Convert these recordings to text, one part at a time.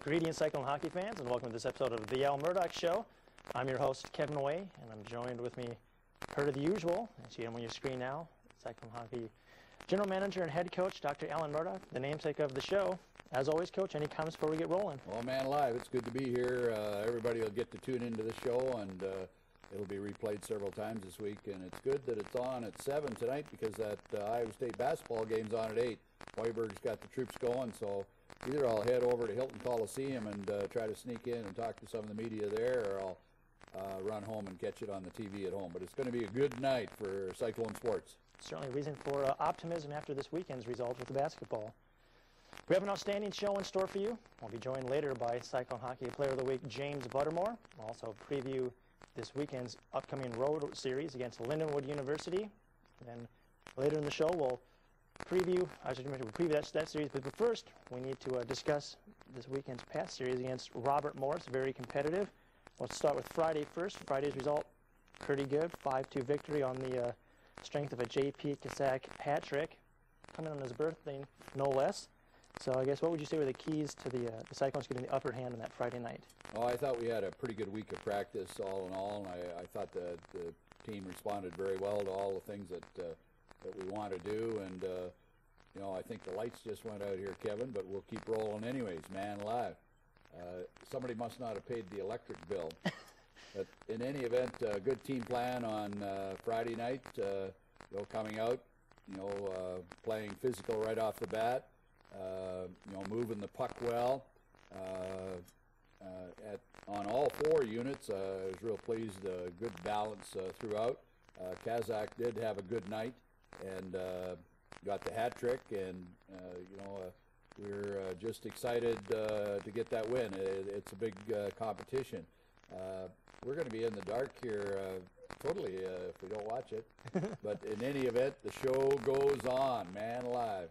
Greetings, Cyclone hockey fans, and welcome to this episode of the Murdoch Show. I'm your host, Kevin Way, and I'm joined with me, per the usual, as you see him on your screen now, Cyclone Hockey General Manager and Head Coach, Dr. Alan Murdoch, the namesake of the show. As always, Coach, any comments before we get rolling? Well, man, live. It's good to be here. Everybody will get to tune into the show, and it'll be replayed several times this week. And it's good that it's on at 7 tonight because that Iowa State basketball game's on at 8. Hoiberg's got the troops going, so either I'll head over to Hilton Coliseum and try to sneak in and talk to some of the media there, or I'll run home and catch it on the TV at home. But it's going to be a good night for Cyclone sports. Certainly a reason for optimism after this weekend's results with the basketball. We have an outstanding show in store for you. We'll be joined later by Cyclone Hockey Player of the Week, James Buttermore. We'll also preview this weekend's upcoming road series against Lindenwood University. And then later in the show, we'll preview that series. But first, we need to discuss this weekend's past series against Robert Morris. Very competitive. Let's start with Friday first. Friday's result, pretty good. 5-2 victory on the strength of a J.P. Kasak hat trick, coming on his birthday, no less. So I guess what would you say were the keys to the Cyclones getting the upper hand on that Friday night? Oh, I thought we had a pretty good week of practice all in all, and I thought the team responded very well to all the things that we want to do. And, you know, I think the lights just went out here, Kevin, but we'll keep rolling anyways, man, live. Somebody must not have paid the electric bill. But in any event, good team plan on Friday night, you know, coming out, you know, playing physical right off the bat, you know, moving the puck well. On all four units, I was real pleased, good balance throughout. Kazak did have a good night and got the hat trick, and, you know, we're just excited to get that win. It's a big competition. We're going to be in the dark here totally if we don't watch it. But in any event, the show goes on, man, live.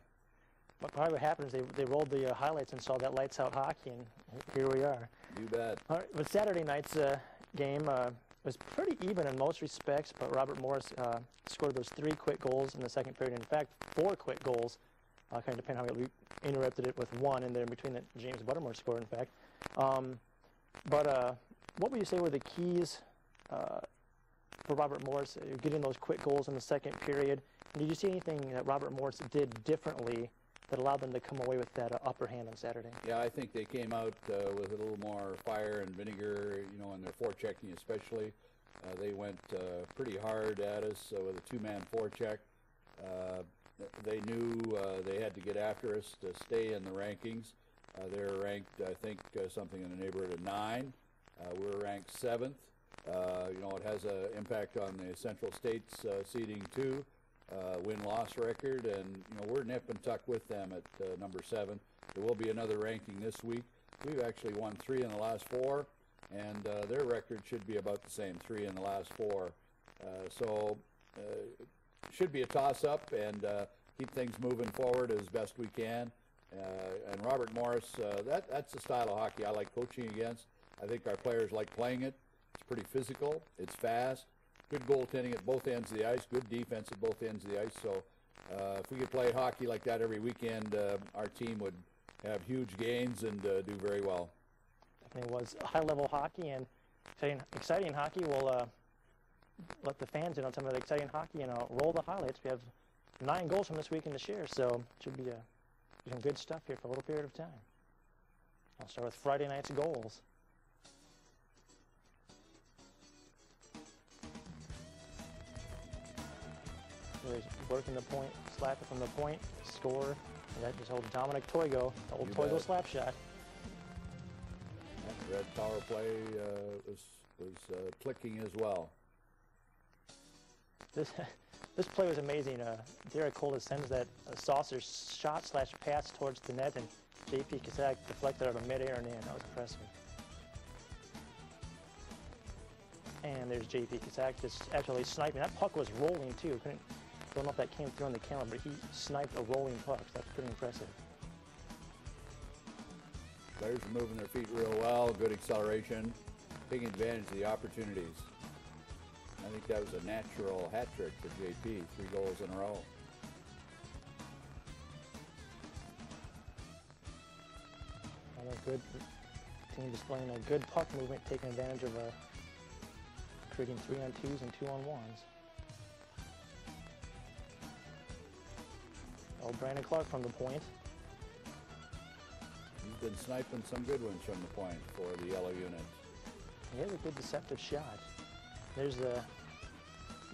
But probably what happened is they rolled the highlights and saw that lights out hockey, and here we are. You bet. All right, but Saturday night's game was pretty even in most respects, but Robert Morris scored those 3 quick goals in the second period. In fact, 4 quick goals, kind of depending how we interrupted it with 1 in there in between that James Buttermore scored, in fact. What would you say were the keys for Robert Morris getting those quick goals in the second period? And did you see anything that Robert Morris did differently that allowed them to come away with that upper hand on Saturday? Yeah, I think they came out with a little more fire and vinegar, you know, in their forechecking especially. They went pretty hard at us with a 2-man forecheck. They knew they had to get after us to stay in the rankings. They're ranked, I think, something in the neighborhood of 9. We're ranked 7th. You know, it has an impact on the Central States seeding too, win-loss record, and you know we're nip and tuck with them at number 7. There will be another ranking this week. We've actually won 3 in the last 4, and their record should be about the same, 3 in the last 4. So should be a toss-up, and keep things moving forward as best we can. And Robert Morris, that's the style of hockey I like coaching against. I think our players like playing it. It's pretty physical. It's fast. Good goaltending at both ends of the ice. Good defense at both ends of the ice. So if we could play hockey like that every weekend, our team would have huge gains and do very well. Definitely was high-level hockey and exciting hockey. We'll let the fans in on some of the exciting hockey and roll the highlights. We have 9 goals from this weekend to share, so it should be some good stuff here for a little period of time. I'll start with Friday night's goals. Working the point, slap it from the point, score, and that just holds Dominic Toigo, the old Toigo slap shot. That power play was clicking as well. This play was amazing. Derek Cole sends that saucer shot / pass towards the net, and J.P. Kasak deflected out of midair and in. That was impressive. And there's J.P. Kasak just actually sniping. That puck was rolling too. Don't know if that came through on the camera, but he sniped a rolling puck. That's pretty impressive. Players are moving their feet real well. Good acceleration, taking advantage of the opportunities. I think that was a natural hat trick for JP, 3 goals in a row. Good team displaying a good puck movement, taking advantage of creating 3-on-2s and 2-on-1s. Oh, Brandon Clark from the point. He's been sniping some good ones from the point for the yellow unit. He has a good deceptive shot. There's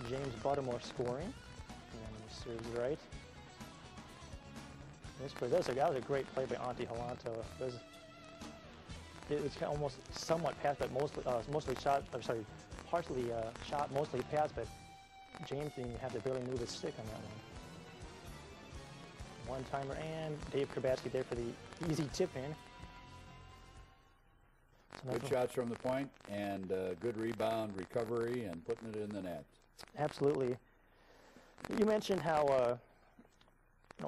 James Buttermore scoring. And he serves right. This play, that was a great play by Auntie Halanto. It was kind of almost somewhat passed, but mostly shot. I'm sorry, partially shot, mostly passed. But James didn't even have to barely move his stick on that one. One-timer, and Dave Krabatsky there for the easy tip-in. Good shots from the point, and good rebound, recovery, and putting it in the net. Absolutely. You mentioned how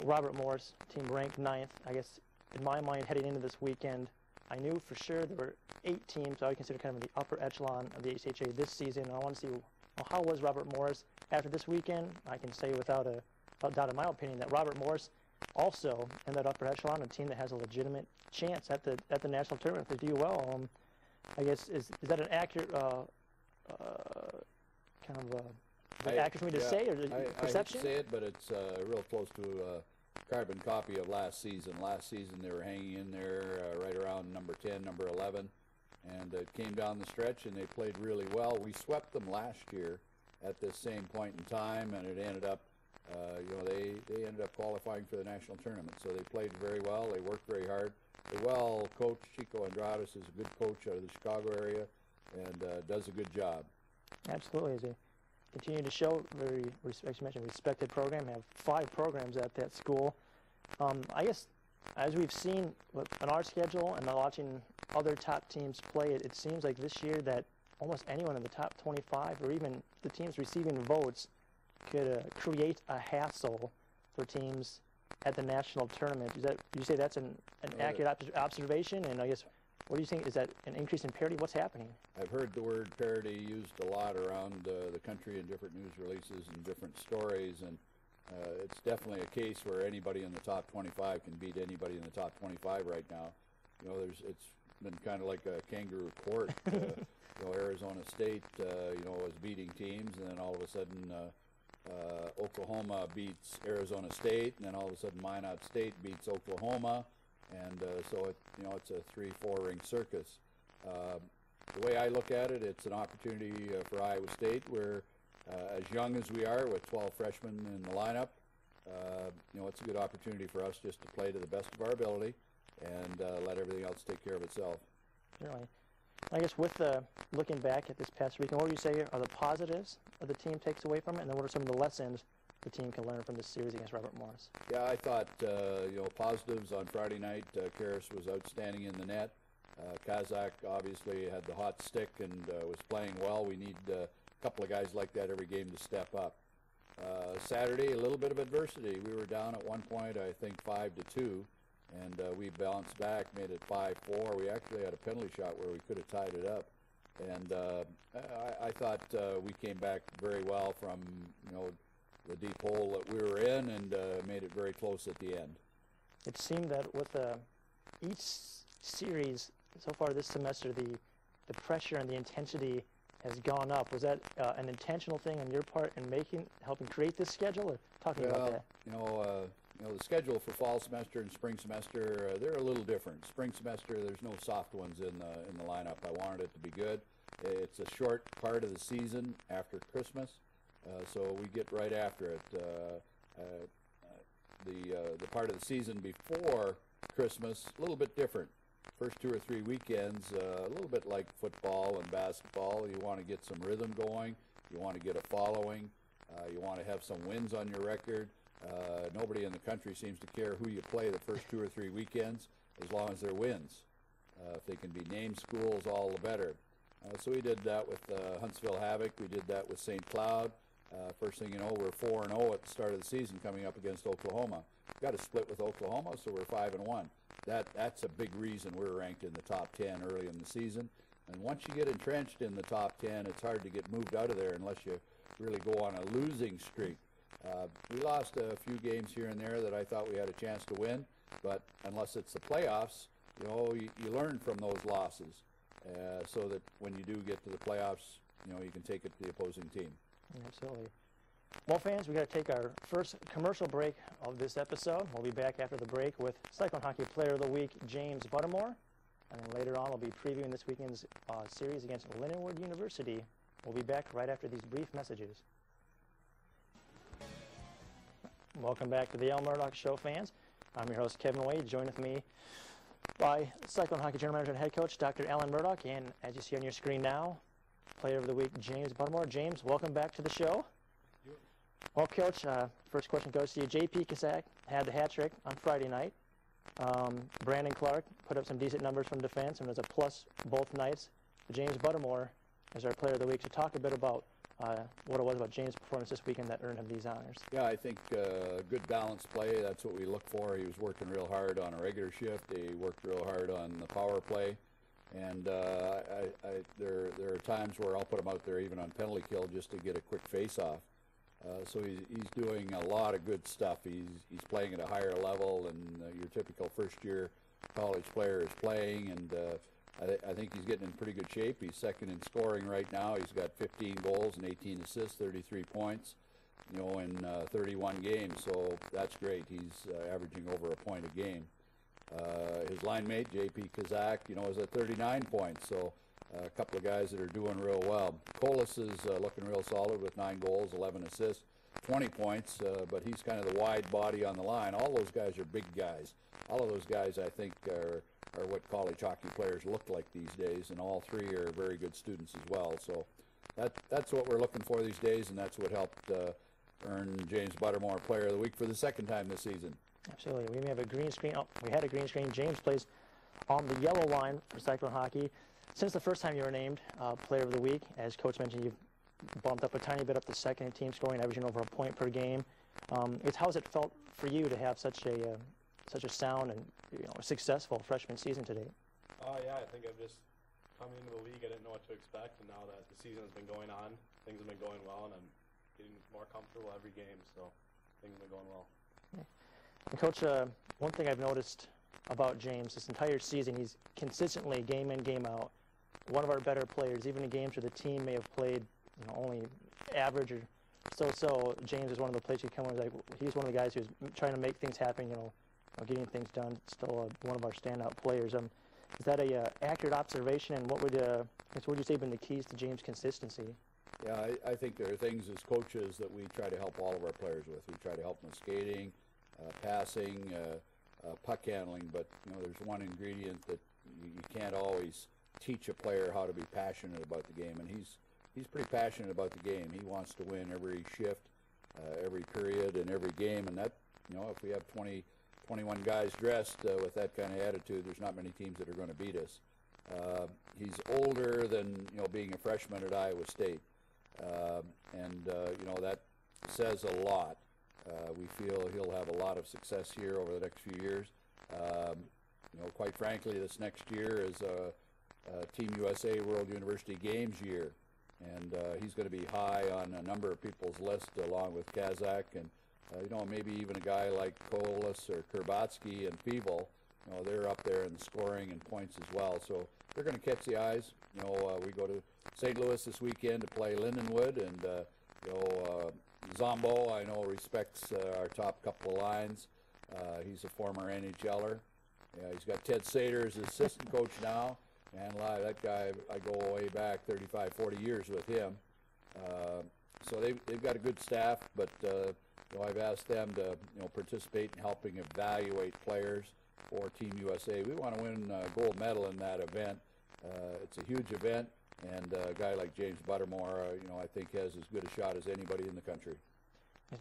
Robert Moore's team ranked 9th. I guess in my mind, heading into this weekend, I knew for sure there were 8 teams I would consider kind of in the upper echelon of the HHA this season. And I want to see how was Robert Moore's after this weekend. I can say without doubt, in my opinion, that Robert Moore's also in that upper echelon, a team that has a legitimate chance at the national tournament if they do well. I guess is that an accurate accurate for me to say, or perception? I hate to say it, but it's real close to a carbon copy of last season. Last season they were hanging in there right around number 10, number 11, and it came down the stretch and they played really well. We swept them last year at this same point in time, and it ended up, they ended up qualifying for the national tournament. So they played very well. They worked very hard. They're well coached. Chico Andrades is a good coach out of the Chicago area, and does a good job. Absolutely. As they continue to show very, as you mentioned, respected program. Have 5 programs at that school. I guess as we've seen on our schedule and watching other top teams play, it seems like this year that almost anyone in the top 25 or even the teams receiving votes could create a hassle for teams at the national tournament. Do you say that's an accurate observation? And I guess, what do you think? Is that an increase in parity? What's happening? I've heard the word parity used a lot around the country in different news releases and different stories, and it's definitely a case where anybody in the top 25 can beat anybody in the top 25 right now. It's been kind of like a kangaroo court. Arizona State, was beating teams, and then all of a sudden Oklahoma beats Arizona State, and then all of a sudden Minot State beats Oklahoma, and so it's a 3-4 ring circus. The way I look at it, it's an opportunity for Iowa State, where as young as we are, with 12 freshmen in the lineup, it's a good opportunity for us just to play to the best of our ability and let everything else take care of itself. Certainly. I guess with looking back at this past weekend, what would you say are the positives that the team takes away from it, and then what are some of the lessons the team can learn from this series against Robert Morris? Yeah, I thought, positives on Friday night. Karras was outstanding in the net. Kazak obviously had the hot stick and was playing well. We need a couple of guys like that every game to step up. Saturday, a little bit of adversity. We were down at one point, I think 5-2, and we bounced back, made it 5-4. We actually had a penalty shot where we could have tied it up, and I thought we came back very well from the deep hole that we were in, and made it very close at the end. It seemed that with each series so far this semester, the pressure and the intensity has gone up. Was that an intentional thing on your part in helping create this schedule, or talking about that? The schedule for fall semester and spring semester, they're a little different. Spring semester, there's no soft ones in the lineup. I wanted it to be good. It's a short part of the season after Christmas, so we get right after it. The part of the season before Christmas, a little bit different. First 2 or 3 weekends, a little bit like football and basketball. You want to get some rhythm going. You want to get a following. You want to have some wins on your record. Nobody in the country seems to care who you play the first 2 or 3 weekends, as long as they're wins. If they can be named schools, all the better. So we did that with Huntsville Havoc. We did that with St. Cloud. First thing you know, we're 4-0 at the start of the season, coming up against Oklahoma. We've got to split with Oklahoma, so we're 5-1. That's a big reason we're ranked in the top 10 early in the season. And once you get entrenched in the top 10, it's hard to get moved out of there unless you really go on a losing streak. We lost a few games here and there that I thought we had a chance to win, but unless it's the playoffs, you know, you learn from those losses so that when you do get to the playoffs, you know, you can take it to the opposing team. Absolutely. Well, fans, we've got to take our first commercial break of this episode. We'll be back after the break with Cyclone Hockey Player of the Week, James Buttermore. And then later on, we'll be previewing this weekend's series against Lindenwood University. We'll be back right after these brief messages. Welcome back to the Al Murdoch Show, fans. I'm your host, Kevin Wade, joined with me by Cyclone Hockey General Manager and Head Coach, Dr. Alan Murdoch, and as you see on your screen now, Player of the Week, James Buttermore. James, welcome back to the show. Well, Coach, first question goes to you. J.P. Kazak had the hat trick on Friday night. Brandon Clark put up some decent numbers from defense and was a plus both nights. James Buttermore is our Player of the Week. So talk a bit about what it was about James' performance this weekend that earned him these honors. Yeah, I think good balanced play. That's what we look for. He was working real hard on a regular shift. He worked real hard on the power play. And there are times where I'll put him out there even on penalty kill just to get a quick face-off. So he's doing a lot of good stuff. He's playing at a higher level than your typical first-year college player is playing, and I think he's getting in pretty good shape. He's second in scoring right now. He's got 15 goals and 18 assists, 33 points, you know, in 31 games. So that's great. He's averaging over a point a game. His line mate, J.P. Kazak, you know, is at 39 points. So a couple of guys that are doing real well. Colas is looking real solid with 9 goals, 11 assists, 20 points, but he's kind of the wide body on the line. All those guys are big guys. All of those guys, I think, are what college hockey players look like these days, and all three are very good students as well. So that's what we're looking for these days, and that's what helped earn James Buttermore Player of the Week for the second time this season. Absolutely. We may have a green screen. Oh, we had a green screen. James plays on the yellow line for Cyclone Hockey. Since the first time you were named Player of the Week, as Coach mentioned, you've bumped up a tiny bit up to second in team scoring, averaging over a point per game. How has it felt for you to have such a sound and successful freshman season to date? Yeah, I think I've just come into the league. I didn't know what to expect, and now that the season has been going on, things have been going well, and I'm getting more comfortable every game. So things have been going well. And Coach, one thing I've noticed about James this entire season, he's consistently game in, game out, one of our better players. Even in games where the team may have played only average or so, James is one of the players who come in. He's one of the guys who's trying to make things happen, getting things done. Still one of our standout players. Is that a accurate observation, and what would you say have been the keys to James' consistency? Yeah, I think there are things as coaches that we try to help all of our players with. We try to help them with skating, passing, puck handling, but there's one ingredient that you can't always teach a player how to be passionate about the game, and he's pretty passionate about the game. He wants to win every shift, every period, and every game, and that if we have 21 guys dressed with that kind of attitude, there's not many teams that are going to beat us. He's older than being a freshman at Iowa State, and that says a lot. We feel he'll have a lot of success here over the next few years. Quite frankly, this next year is a Team USA World University Games year, and he's going to be high on a number of people's list, along with Kazak and maybe even a guy like Colas or Kurbatsky and Feeble. They're up there in scoring and points as well, so they're going to catch the eyes. We go to St. Louis this weekend to play Lindenwood, and Zombo, I know, respects our top couple of lines. He's a former NHLer. He's got Ted Sater as his assistant coach now, and that guy, I go way back 35, 40 years with him. So they've got a good staff, but I've asked them to participate in helping evaluate players for Team USA. We want to win a gold medal in that event. It's a huge event, and a guy like James Buttermore, I think has as good a shot as anybody in the country.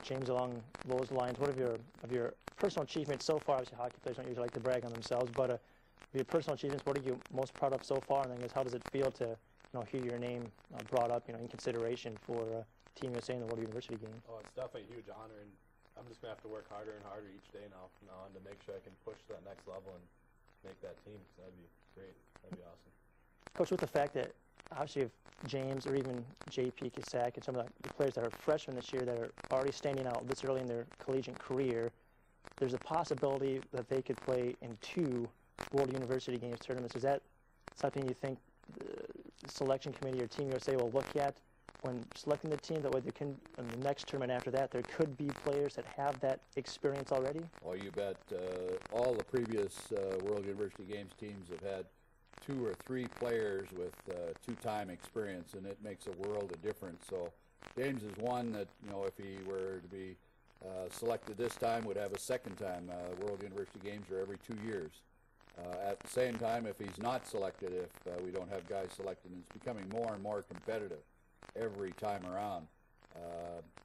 James, along those lines, what of your personal achievements so far? Obviously, hockey players don't usually like to brag on themselves, but of your personal achievements, what are you most proud of so far? And then, how does it feel to hear your name brought up, in consideration for Team USA in the World University game? Oh, it's definitely a huge honor, and I'm just gonna have to work harder and harder each day now on to make sure I can push to that next level and make that team. So that'd be great. That'd be awesome. Coach, with the fact that obviously if James or even J.P. Kazak and some of the players that are freshmen this year that are already standing out this early in their collegiate career, there's a possibility that they could play in 2 World University Games tournaments. Is that something you think the selection committee or Team USA will look at when selecting the team? That way, they can, in the next tournament after that, there could be players that have that experience already? Oh, you bet. All the previous World University Games teams have had 2 or 3 players with 2-time experience, and it makes a world of difference. So James is one that, if he were to be selected this time, would have a second time. World University Games are every 2 years. At the same time, if he's not selected, if we don't have guys selected, it's becoming more and more competitive every time around.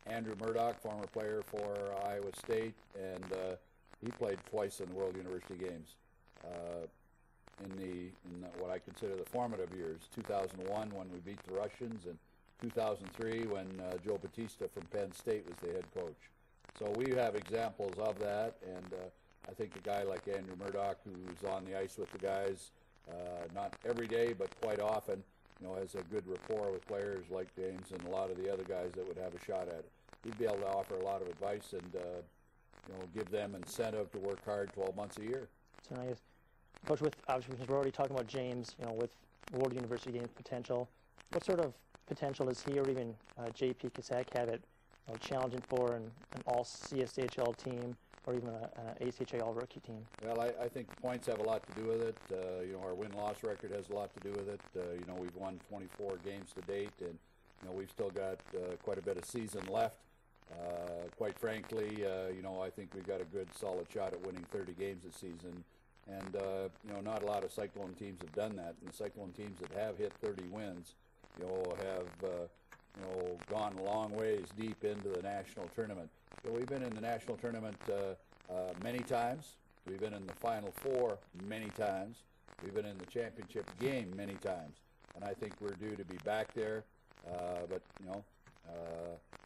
Andrew Murdoch, former player for Iowa State, and he played twice in the World University Games. In what I consider the formative years, 2001 when we beat the Russians, and 2003 when Joe Batista from Penn State was the head coach. So we have examples of that, and I think a guy like Andrew Murdoch, who's on the ice with the guys, not every day but quite often, has a good rapport with players like James and a lot of the other guys that would have a shot at it. He'd be able to offer a lot of advice and give them incentive to work hard 12 months a year. So nice. Coach, with obviously, because we're already talking about James, with World University Games potential, what sort of potential does he or even JP Kasak have it challenging for an all-CSHL team or even an ACHA all-rookie team? Well, I think points have a lot to do with it. Our win-loss record has a lot to do with it. We've won 24 games to date, and we've still got quite a bit of season left. Quite frankly, I think we've got a good, solid shot at winning 30 games this season. And, not a lot of Cyclone teams have done that. And the Cyclone teams that have hit 30 wins, have, gone a long ways deep into the national tournament. We've been in the national tournament many times. We've been in the Final Four many times. We've been in the championship game many times. And I think we're due to be back there. But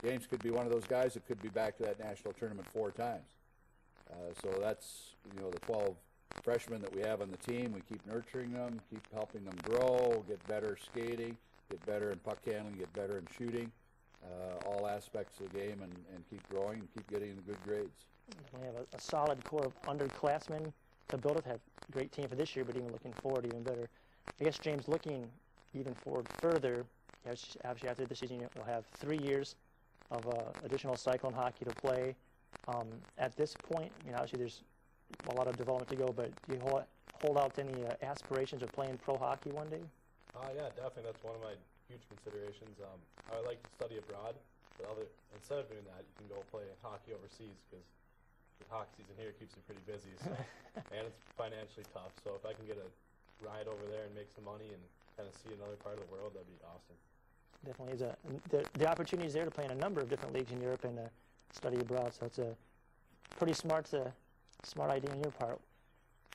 James could be one of those guys that could be back to that national tournament 4 times. So that's, the 12 freshmen that we have on the team. We keep nurturing them, keep helping them grow, get better skating, get better in puck handling, get better in shooting, all aspects of the game, and keep growing and keep getting the good grades. We have a solid core of underclassmen to build with. Have a great team for this year, but even looking forward, even better. I guess, James, looking even forward further, obviously after this season, you'll have 3 years of additional Cyclone hockey to play. At this point, obviously there's a lot of development to go, but do you hold out any aspirations of playing pro hockey one day? Yeah, definitely. That's one of my huge considerations. I would like to study abroad, but instead of doing that, you can go play hockey overseas, because the hockey season here keeps you pretty busy, so, and it's financially tough. So if I can get a ride over there and make some money and kind of see another part of the world, that'd be awesome. Definitely is the opportunity is there to play in a number of different leagues in Europe and study abroad. So it's a pretty smart idea on your part.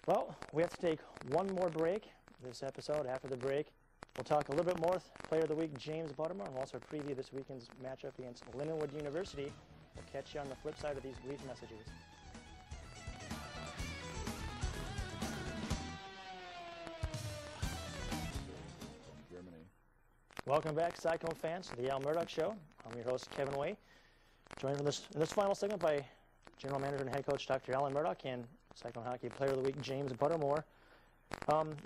Well, we have to take one more break this episode. After the break, we'll talk a little bit more with Player of the Week, James Buttermore, and we'll also preview this weekend's matchup against Lindenwood University. We'll catch you on the flip side of these brief messages. Germany. Welcome back, Cyclone fans, to the Al Murdoch Show. I'm your host, Kevin Way. Joined in this final segment by General Manager and Head Coach Dr. Alan Murdoch and Cyclone Hockey Player of the Week, James Buttermore.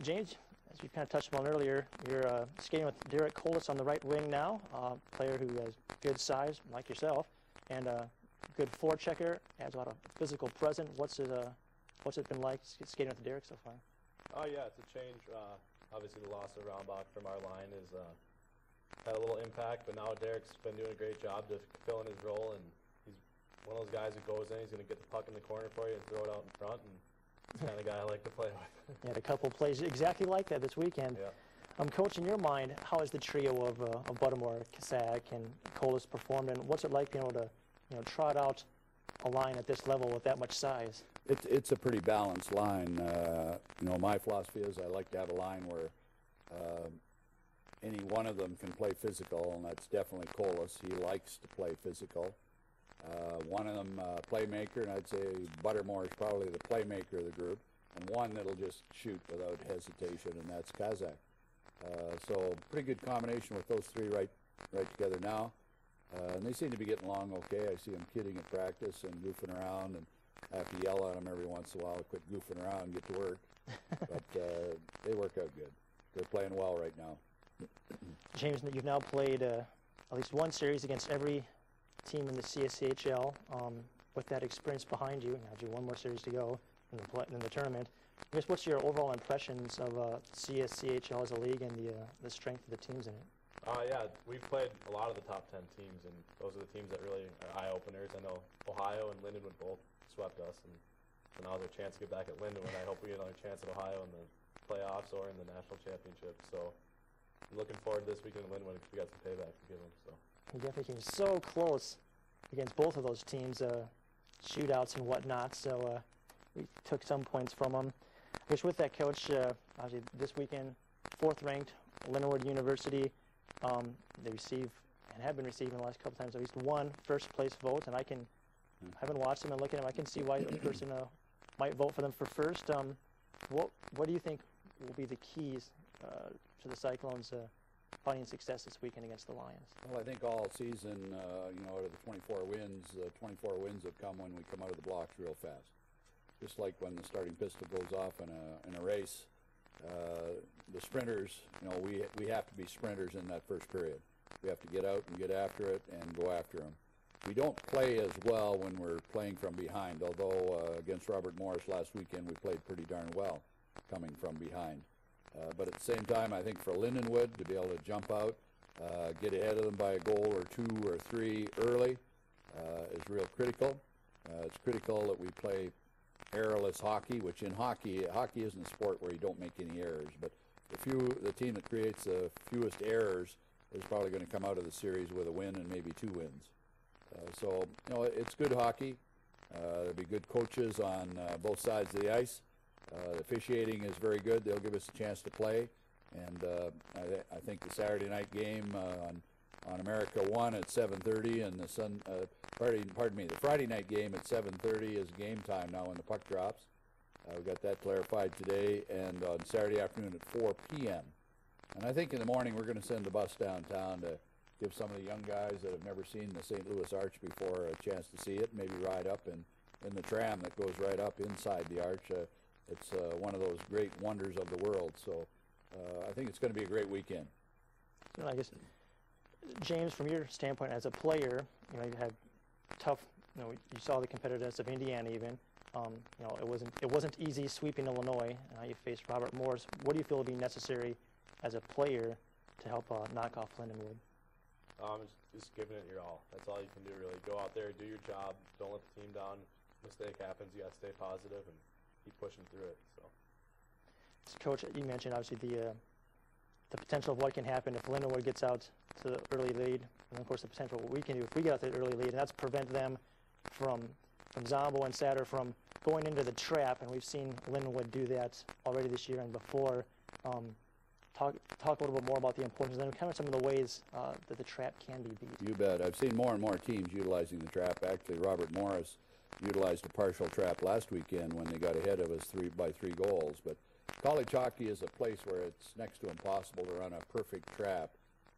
James, as we kind of touched on earlier, you're skating with Derek Colas on the right wing now, a player who has good size, like yourself, and a good forechecker, adds a lot of physical presence. What's it been like skating with Derek so far? Oh yeah, it's a change. Obviously, the loss of Roundbach from our line has had a little impact, but now Derek's been doing a great job to fill in his role, and he's one of those guys who goes in, he's going to get the puck in the corner for you and throw it out in front, and he's the kind of guy I like to play with. You had a couple plays exactly like that this weekend. Yeah. Coach, in your mind, how has the trio of Buttermore, Kasak, and Colas performed, and what's it like being able to trot out a line at this level with that much size? It's a pretty balanced line. My philosophy is I like to have a line where any one of them can play physical, and that's definitely Colas. He likes to play physical. One of them playmaker, and I'd say Buttermore is probably the playmaker of the group, and one that'll just shoot without hesitation, and that's Kazak. So pretty good combination with those three right together now. And they seem to be getting along okay. I see them kidding at practice and goofing around, and I have to yell at them every once in a while to quit goofing around and get to work. But they work out good. They're playing well right now. James, you've now played at least one series against every team in the CSCHL. With that experience behind you, now you have one more series to go in the tournament. I guess what's your overall impressions of CSCHL as a league and the strength of the teams in it? Yeah, we've played a lot of the top 10 teams, and those are the teams that really are eye-openers. I know Ohio and Lindenwood both swept us, and so now there's a chance to get back at Lindenwood. I hope we get another chance at Ohio in the playoffs or in the national championship. So I'm looking forward to this weekend in Lindenwood because we got some payback to give them. So You definitely came so close against both of those teams, shootouts and whatnot. So we took some points from them. I guess with that, Coach, obviously this weekend, 4th-ranked Lindenwood University. They receive and have been receiving the last couple times at least one first-place vote, and I haven't watched them and looking at them. I can see why a person might vote for them for first. What do you think will be the keys to the Cyclones finding success this weekend against the Lions? Well, I think all season, out of the 24 wins have come when we come out of the blocks real fast. Just like when the starting pistol goes off in a race, the sprinters, we have to be sprinters in that first period. We have to get out and get after it and go after them. We don't play as well when we're playing from behind, although against Robert Morris last weekend we played pretty darn well coming from behind. But at the same time, I think for Lindenwood to be able to jump out, get ahead of them by a goal or 2 or 3 early is real critical. It's critical that we play errorless hockey, which in hockey isn't a sport where you don't make any errors. But the team that creates the fewest errors is probably going to come out of the series with a win and maybe 2 wins. So it's good hockey. There'll be good coaches on both sides of the ice. The officiating is very good. They'll give us a chance to play. And I think the Saturday night game on America 1 at 7:30 and the Friday night game at 7:30 is game time now when the puck drops. We got that clarified today, and on Saturday afternoon at 4 p.m. And I think in the morning we're going to send the bus downtown to give some of the young guys that have never seen the St. Louis Arch before a chance to see it, maybe ride up in the tram that goes right up inside the arch. It's one of those great wonders of the world. So I think it's going to be a great weekend. So I guess, James, from your standpoint as a player, you had tough. You saw the competitiveness of Indiana even. It wasn't easy sweeping Illinois. You faced Robert Morris. What do you feel will be necessary as a player to help knock off Lindenwood? Just giving it your all. That's all you can do, really. Go out there, do your job. Don't let the team down. Mistake happens. You got to stay positive and keep pushing through it. So, Coach, you mentioned obviously the potential of what can happen if Lindenwood gets out to the early lead, and of course the potential of what we can do if we get out to the early lead, and that's prevent them from Zombo and Satter from going into the trap, and we've seen Lindenwood do that already this year and before. Talk a little bit more about the importance and then kind of some of the ways that the trap can be beat. You bet. I've seen more and more teams utilizing the trap. Actually, Robert Morris utilized a partial trap last weekend when they got ahead of us by 3 goals. But college hockey is a place where it's next to impossible to run a perfect trap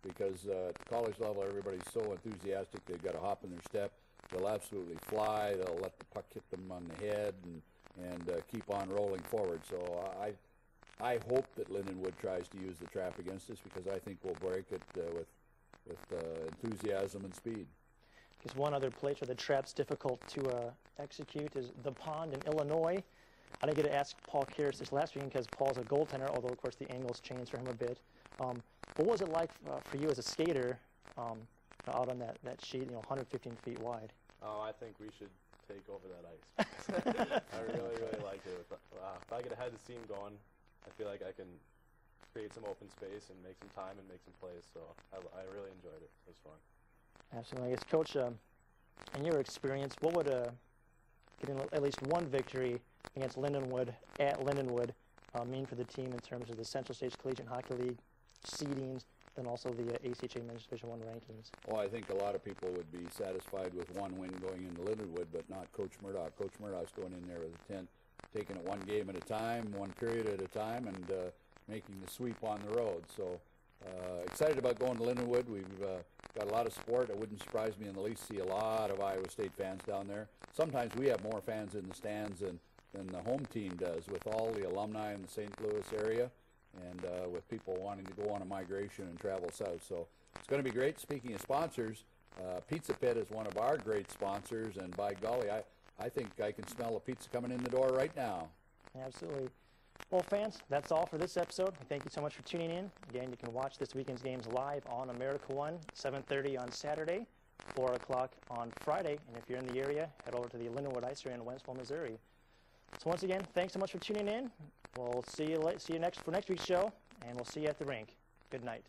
because at the college level, everybody's so enthusiastic. They've got to hop in their step. They'll absolutely fly. They'll let the puck hit them on the head and keep on rolling forward. So I hope that Lindenwood tries to use the trap against us because I think we'll break it with enthusiasm and speed. Because one other place where the trap's difficult to execute is the pond in Illinois. I didn't get to ask Paul Karras this last weekend because Paul's a goaltender, although of course the angles changed for him a bit. What was it like for you as a skater out on that sheet, 115 feet wide? Oh, I think we should take over that ice. I really, really like it. If I get ahead of the seam going, I feel like I can create some open space and make some time and make some plays. So I really enjoyed it. It was fun. Absolutely. I guess, Coach, in your experience, what would getting at least one victory against Lindenwood at Lindenwood mean for the team in terms of the Central States Collegiate Hockey League seedings and also the ACHA Men's Division I rankings? Well, I think a lot of people would be satisfied with one win going into Lindenwood, but not Coach Murdoch. Coach Murdoch's going in there with a 10, taking it one game at a time, one period at a time, and making the sweep on the road. So excited about going to Lindenwood. We've got a lot of support. It wouldn't surprise me in the least to see a lot of Iowa State fans down there. Sometimes we have more fans in the stands than the home team does, with all the alumni in the St. Louis area, and with people wanting to go on a migration and travel south. So it's going to be great. Speaking of sponsors, Pizza Pit is one of our great sponsors, and by golly, I think I can smell a pizza coming in the door right now. Absolutely. Well, fans, that's all for this episode. Thank you so much for tuning in. Again, you can watch this weekend's games live on America One, 7:30 on Saturday, 4 o'clock on Friday. And if you're in the area, head over to the Lindenwood Ice Arena in Wentzville, Missouri. So once again, thanks so much for tuning in. We'll see you next week's show, and we'll see you at the rink. Good night.